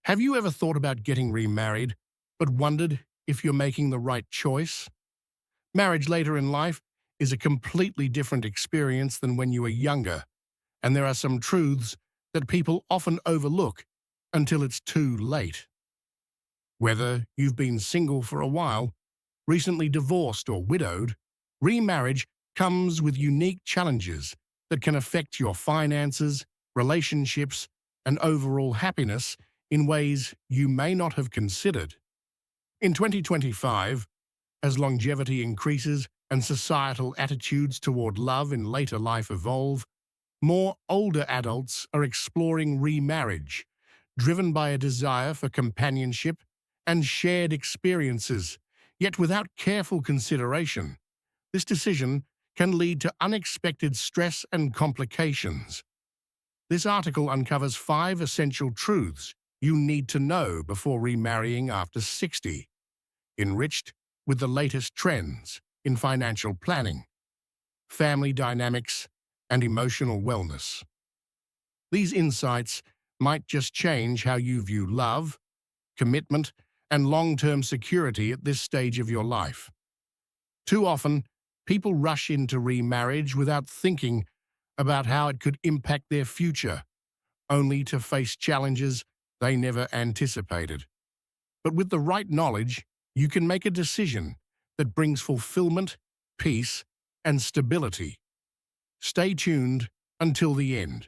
Have you ever thought about getting remarried, but wondered if you're making the right choice? Marriage later in life is a completely different experience than when you were younger, and there are some truths that people often overlook until it's too late. Whether you've been single for a while, recently divorced or widowed, remarriage comes with unique challenges that can affect your finances, relationships, and overall happiness in ways you may not have considered. In 2025, as longevity increases and societal attitudes toward love in later life evolve, more older adults are exploring remarriage, driven by a desire for companionship and shared experiences. Yet without careful consideration, this decision can lead to unexpected stress and complications. This article uncovers 5 essential truths you need to know before remarrying after 60, enriched with the latest trends in financial planning, family dynamics, and emotional wellness. These insights might just change how you view love, commitment, and long-term security at this stage of your life. Too often, people rush into remarriage without thinking about how it could impact their future, only to face challenges they never anticipated. But with the right knowledge, you can make a decision that brings fulfillment, peace, and stability. Stay tuned until the end,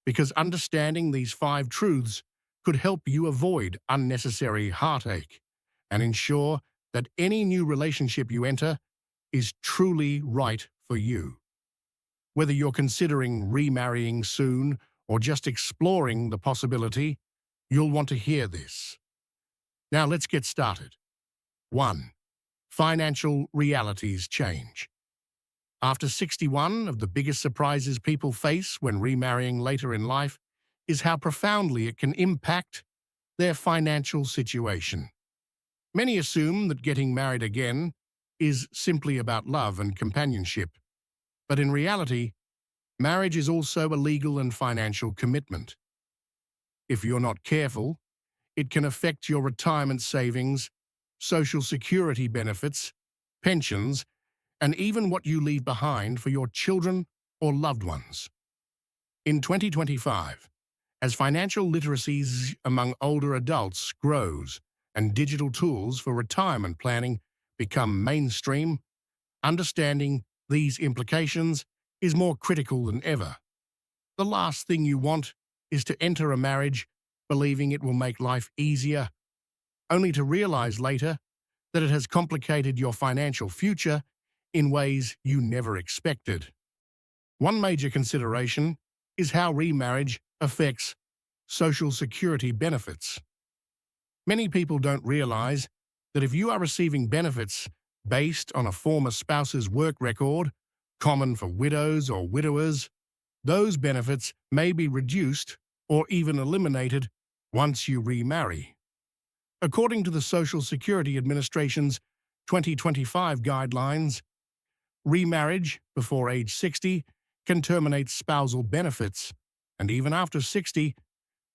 because understanding these 5 truths could help you avoid unnecessary heartache and ensure that any new relationship you enter is truly right for you. Whether you're considering remarrying soon or just exploring the possibility, you'll want to hear this. Now let's get started. 1. Financial realities change. After 61, of the biggest surprises people face when remarrying later in life is how profoundly it can impact their financial situation. Many assume that getting married again is simply about love and companionship, but in reality, marriage is also a legal and financial commitment. If you're not careful, it can affect your retirement savings, social security benefits, pensions, and even what you leave behind for your children or loved ones. In 2025, as financial literacy among older adults grows and digital tools for retirement planning become mainstream, understanding these implications is more critical than ever. The last thing you want is to enter a marriage believing it will make life easier, only to realize later that it has complicated your financial future in ways you never expected. One major consideration is how remarriage affects Social Security benefits. Many people don't realize that if you are receiving benefits based on a former spouse's work record, common for widows or widowers, those benefits may be reduced or even eliminated once you remarry. According to the Social Security Administration's 2025 guidelines, remarriage before age 60 can terminate spousal benefits, and even after 60,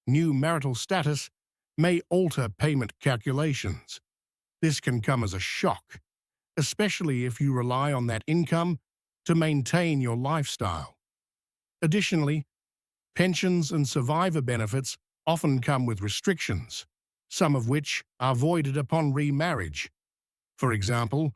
new marital status may alter payment calculations. This can come as a shock, especially if you rely on that income to maintain your lifestyle. Additionally, pensions and survivor benefits often come with restrictions, some of which are voided upon remarriage. For example,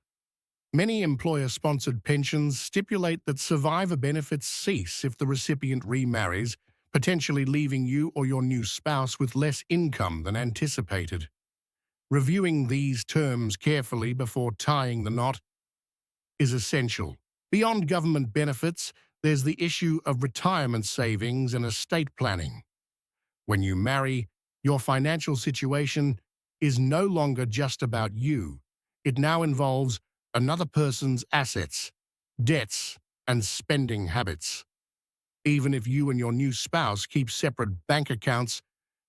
many employer-sponsored pensions stipulate that survivor benefits cease if the recipient remarries, potentially leaving you or your new spouse with less income than anticipated. Reviewing these terms carefully before tying the knot is essential. Beyond government benefits, there's the issue of retirement savings and estate planning. When you marry, your financial situation is no longer just about you. It now involves another person's assets, debts, and spending habits. Even if you and your new spouse keep separate bank accounts,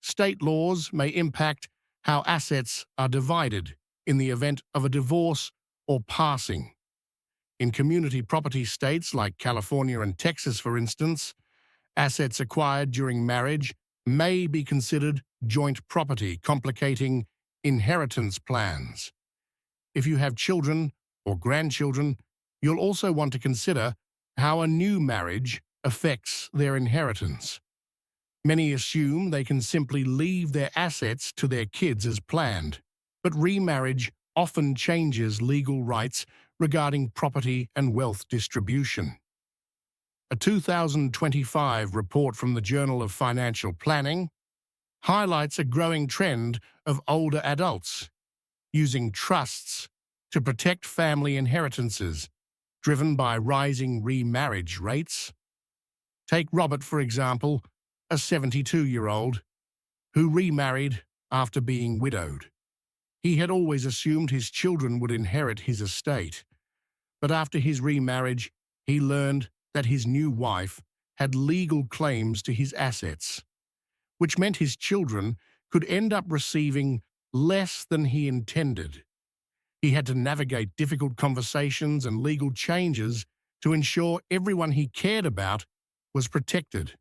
state laws may impact how assets are divided in the event of a divorce or passing. In community property states like California and Texas, for instance, assets acquired during marriage may be considered joint property, complicating inheritance plans. If you have children or grandchildren, you'll also want to consider how a new marriage affects their inheritance. Many assume they can simply leave their assets to their kids as planned, but remarriage often changes legal rights regarding property and wealth distribution. A 2025 report from the Journal of Financial Planning highlights a growing trend of older adults using trusts to protect family inheritances, driven by rising remarriage rates. Take Robert, for example, a 72-year-old who remarried after being widowed. He had always assumed his children would inherit his estate, but after his remarriage, he learned that his new wife had legal claims to his assets, which meant his children could end up receiving less than he intended. He had to navigate difficult conversations and legal changes to ensure everyone he cared about was protected.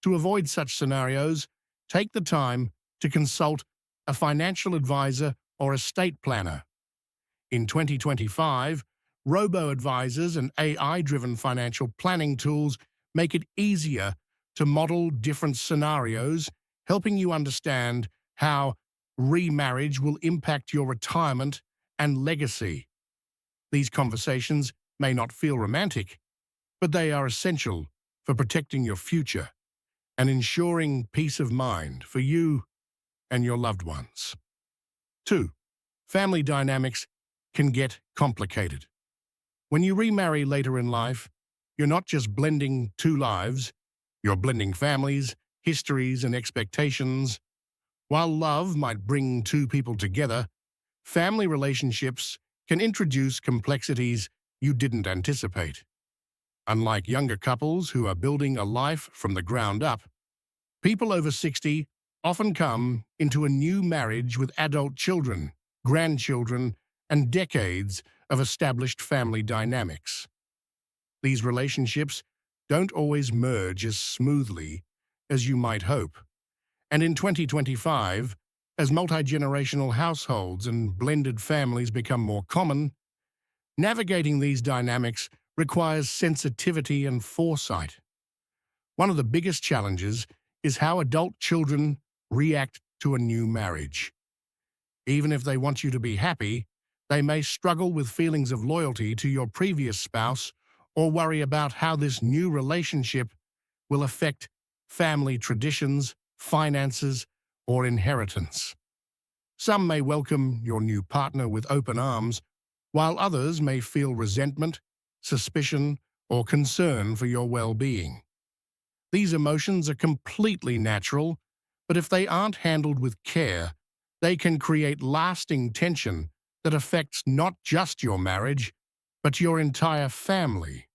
To avoid such scenarios, take the time to consult a financial advisor or estate planner. In 2025, robo-advisors and AI-driven financial planning tools make it easier to model different scenarios, helping you understand how remarriage will impact your retirement and legacy. These conversations may not feel romantic, but they are essential for protecting your future and ensuring peace of mind for you and your loved ones. 2. Family dynamics can get complicated. When you remarry later in life, you're not just blending two lives, you're blending families, histories, and expectations. While love might bring two people together, family relationships can introduce complexities you didn't anticipate. Unlike younger couples who are building a life from the ground up, people over 60 often come into a new marriage with adult children, grandchildren, and decades of established family dynamics. These relationships don't always merge as smoothly as you might hope. And in 2025, as multi-generational households and blended families become more common, navigating these dynamics requires sensitivity and foresight. One of the biggest challenges is how adult children react to a new marriage. Even if they want you to be happy, they may struggle with feelings of loyalty to your previous spouse or worry about how this new relationship will affect family traditions, finances, or inheritance. Some may welcome your new partner with open arms, while others may feel resentment, suspicion, or concern for your well-being. These emotions are completely natural, but if they aren't handled with care, they can create lasting tension that affects not just your marriage, but your entire family.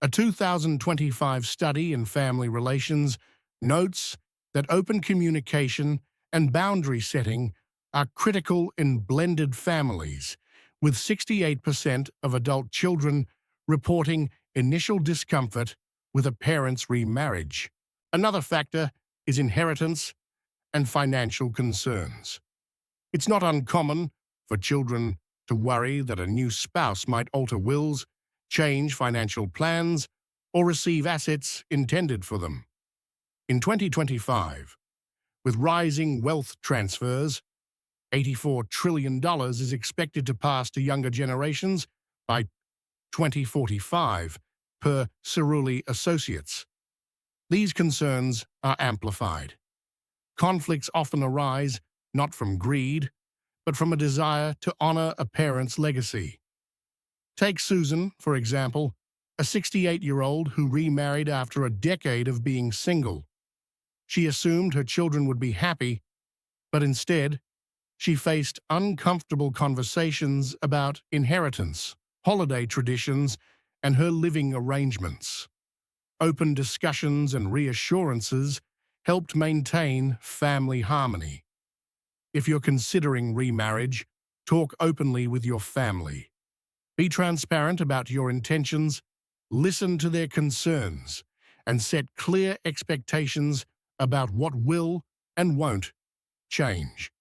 A 2025 study in family relations notes that open communication and boundary setting are critical in blended families, with 68% of adult children reporting initial discomfort with a parent's remarriage. Another factor is inheritance and financial concerns. It's not uncommon for children to worry that a new spouse might alter wills, change financial plans, or receive assets intended for them. In 2025, with rising wealth transfers, $84 trillion is expected to pass to younger generations by 2045, per Cerulli Associates. These concerns are amplified. Conflicts often arise not from greed, but from a desire to honor a parent's legacy. Take Susan, for example, a 68-year-old who remarried after a decade of being single. She assumed her children would be happy, but instead, she faced uncomfortable conversations about inheritance, holiday traditions, and her living arrangements. Open discussions and reassurances helped maintain family harmony. If you're considering remarriage, talk openly with your family. Be transparent about your intentions, listen to their concerns, and set clear expectations about what will and won't change.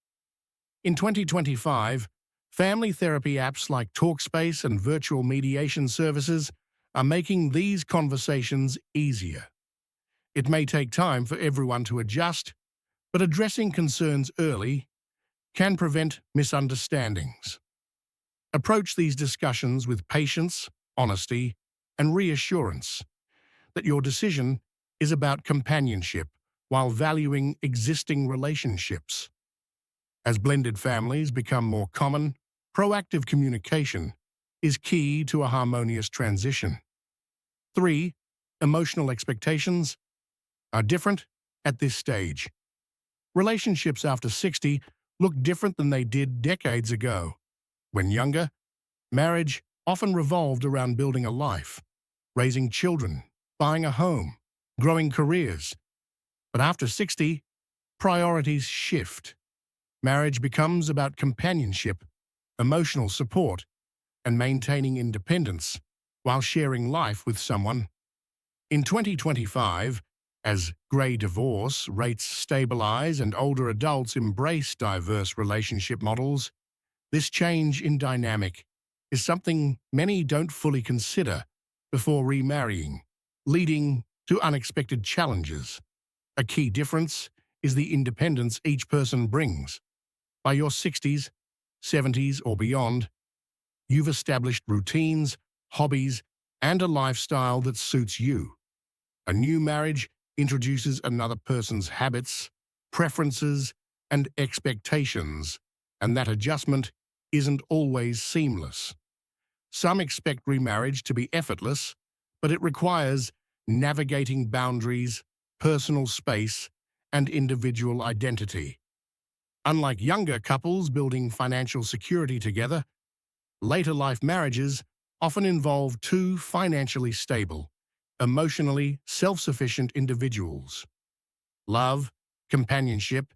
In 2025, family therapy apps like Talkspace and virtual mediation services are making these conversations easier. It may take time for everyone to adjust, but addressing concerns early can prevent misunderstandings. Approach these discussions with patience, honesty, and reassurance that your decision is about companionship while valuing existing relationships. As blended families become more common, proactive communication is key to a harmonious transition. 3. Emotional expectations are different at this stage. Relationships after 60 look different than they did decades ago. When younger, marriage often revolved around building a life, raising children, buying a home, growing careers. But after 60, priorities shift. Marriage becomes about companionship, emotional support, and maintaining independence while sharing life with someone. In 2025, as grey divorce rates stabilize and older adults embrace diverse relationship models, this change in dynamic is something many don't fully consider before remarrying, leading to unexpected challenges. A key difference is the independence each person brings. By your 60s, 70s, or beyond, you've established routines, hobbies, and a lifestyle that suits you. A new marriage introduces another person's habits, preferences, and expectations, and that adjustment isn't always seamless. Some expect remarriage to be effortless, but it requires navigating boundaries, personal space, and individual identity. Unlike younger couples building financial security together, later life marriages often involve two financially stable, emotionally self-sufficient individuals. Love, companionship,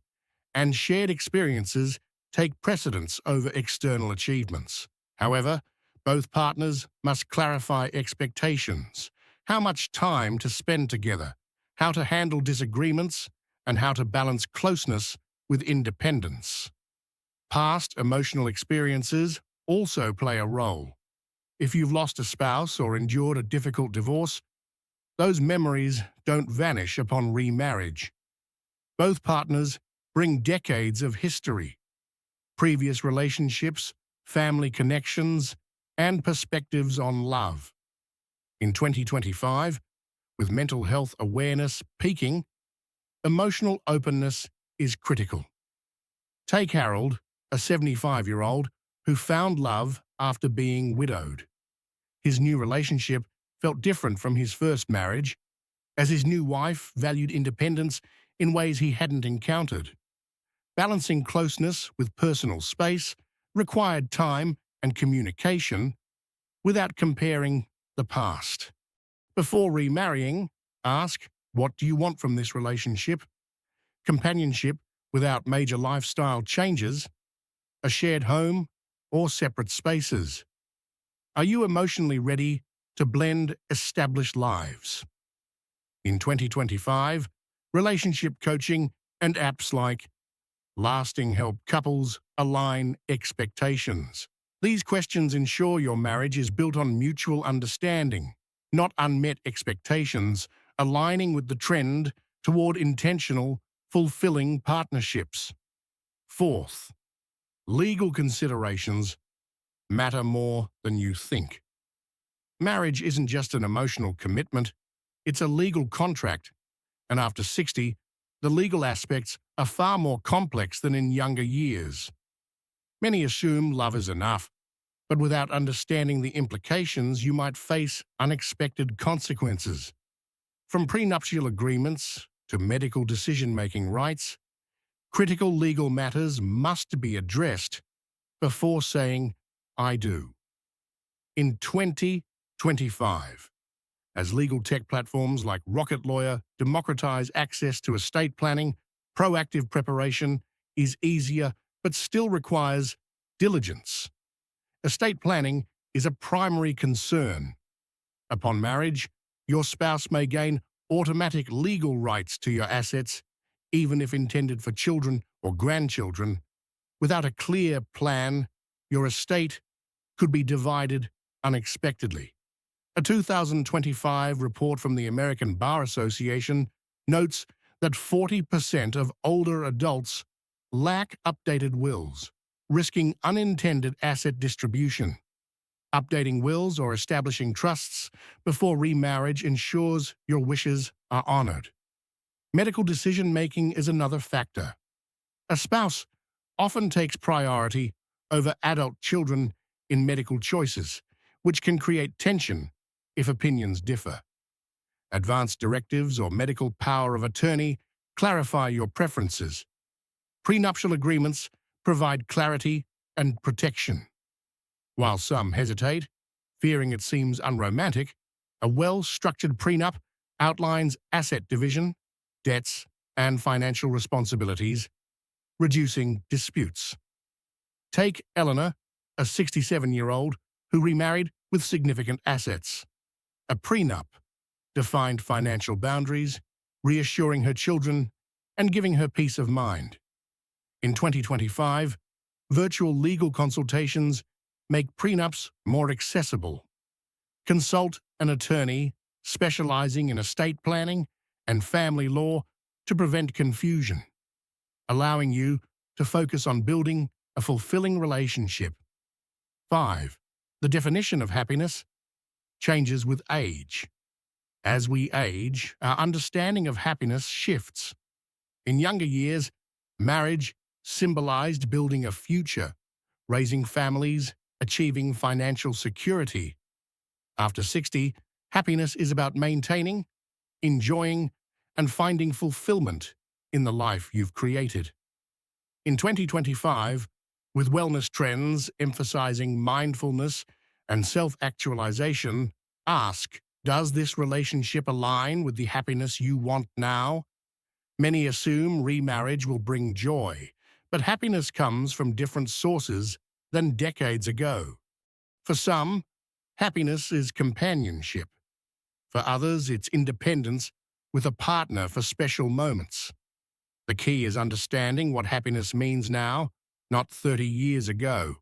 and shared experiences take precedence over external achievements. However, both partners must clarify expectations, how much time to spend together, how to handle disagreements, and how to balance closeness with independence. Past emotional experiences also play a role. If you've lost a spouse or endured a difficult divorce, those memories don't vanish upon remarriage. Both partners bring decades of history, previous relationships, family connections, and perspectives on love. In 2025, with mental health awareness peaking, emotional openness is critical. Take Harold, a 75-year-old who found love after being widowed. His new relationship felt different from his first marriage, as his new wife valued independence in ways he hadn't encountered. Balancing closeness with personal space required time and communication without comparing the past. Before remarrying, ask, what do you want from this relationship? Companionship without major lifestyle changes, a shared home, or separate spaces? Are you emotionally ready to blend established lives? In 2025, relationship coaching and apps like Lasting help couples align expectations. These questions ensure your marriage is built on mutual understanding, not unmet expectations, aligning with the trend toward intentional, fulfilling partnerships. Fourth, legal considerations matter more than you think. Marriage isn't just an emotional commitment, it's a legal contract, and after 60, the legal aspects are far more complex than in younger years. Many assume love is enough, but without understanding the implications, you might face unexpected consequences. From prenuptial agreements to medical decision-making rights, critical legal matters must be addressed before saying, "I do." In 2025, as legal tech platforms like Rocket Lawyer democratize access to estate planning, proactive preparation is easier but still requires diligence. Estate planning is a primary concern. Upon marriage, your spouse may gain automatic legal rights to your assets even if intended for children or grandchildren. Without a clear plan, your estate could be divided unexpectedly. A 2025 report from the American Bar Association notes that 40% of older adults lack updated wills, risking unintended asset distribution. Updating wills or establishing trusts before remarriage ensures your wishes are honored. Medical decision-making is another factor. A spouse often takes priority over adult children in medical choices, which can create tension if opinions differ. Advance directives or medical power of attorney clarify your preferences. Prenuptial agreements provide clarity and protection. While some hesitate, fearing it seems unromantic, a well-structured prenup outlines asset division, debts, and financial responsibilities, reducing disputes. Take Eleanor, a 67-year-old who remarried with significant assets. A prenup defined financial boundaries, reassuring her children and giving her peace of mind. In 2025, virtual legal consultations make prenups more accessible. Consult an attorney specializing in estate planning and family law to prevent confusion, allowing you to focus on building a fulfilling relationship. 5. The definition of happiness changes with age. As we age, our understanding of happiness shifts. In younger years, marriage symbolized building a future, raising families, achieving financial security. After 60, happiness is about maintaining, enjoying, and finding fulfillment in the life you've created. In 2025, with wellness trends emphasizing mindfulness and self-actualization, ask, does this relationship align with the happiness you want now? Many assume remarriage will bring joy, but happiness comes from different sources than decades ago. For some, happiness is companionship. For others, it's independence with a partner for special moments. The key is understanding what happiness means now, not 30 years ago.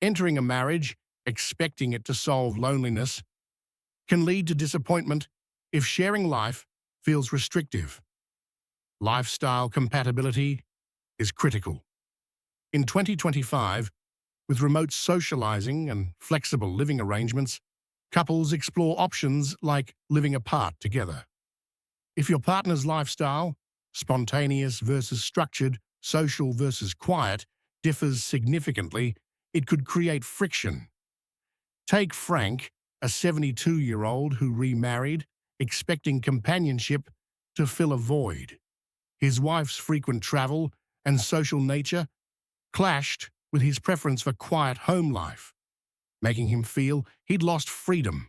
Entering a marriage, expecting it to solve loneliness, can lead to disappointment if sharing life feels restrictive. Lifestyle compatibility is critical. In 2025, with remote socializing and flexible living arrangements, couples explore options like living apart together. If your partner's lifestyle, spontaneous versus structured, social versus quiet, differs significantly, it could create friction. Take Frank, a 72-year-old who remarried, expecting companionship to fill a void. His wife's frequent travel and social nature clashed with his preference for quiet home life, making him feel he'd lost freedom.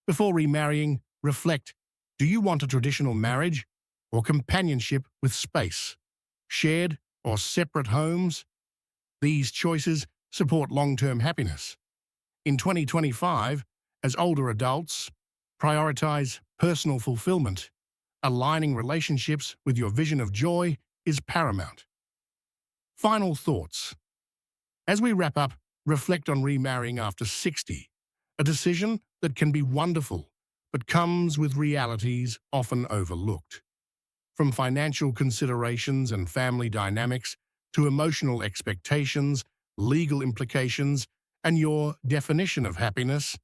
Before remarrying, reflect, do you want a traditional marriage or companionship with space? Shared or separate homes? These choices support long-term happiness. In 2025, as older adults, prioritize personal fulfillment. Aligning relationships with your vision of joy is paramount. Final thoughts. As we wrap up, reflect on remarrying after 60, a decision that can be wonderful, but comes with realities often overlooked. From financial considerations and family dynamics to emotional expectations, legal implications, and your definition of happiness,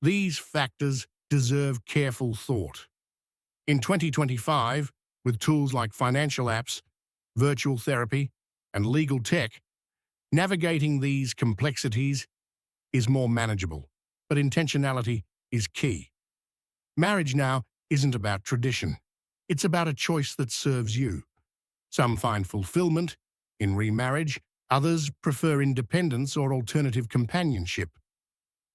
these factors deserve careful thought. In 2025, with tools like financial apps, virtual therapy, and legal tech, navigating these complexities is more manageable, but intentionality is key. Marriage now isn't about tradition. It's about a choice that serves you. Some find fulfillment in remarriage, others prefer independence or alternative companionship.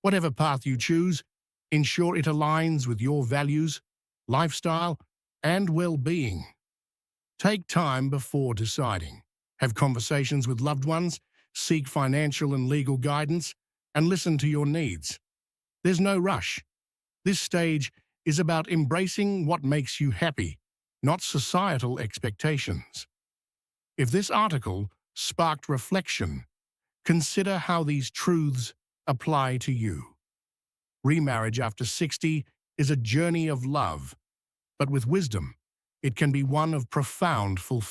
Whatever path you choose, ensure it aligns with your values, lifestyle, and well-being. Take time before deciding. Have conversations with loved ones, seek financial and legal guidance, and listen to your needs. There's no rush. This stage is about embracing what makes you happy not societal expectations. If this article sparked reflection, consider how these truths apply to you. Remarriage after 60 is a journey of love, but with wisdom, it can be one of profound fulfillment.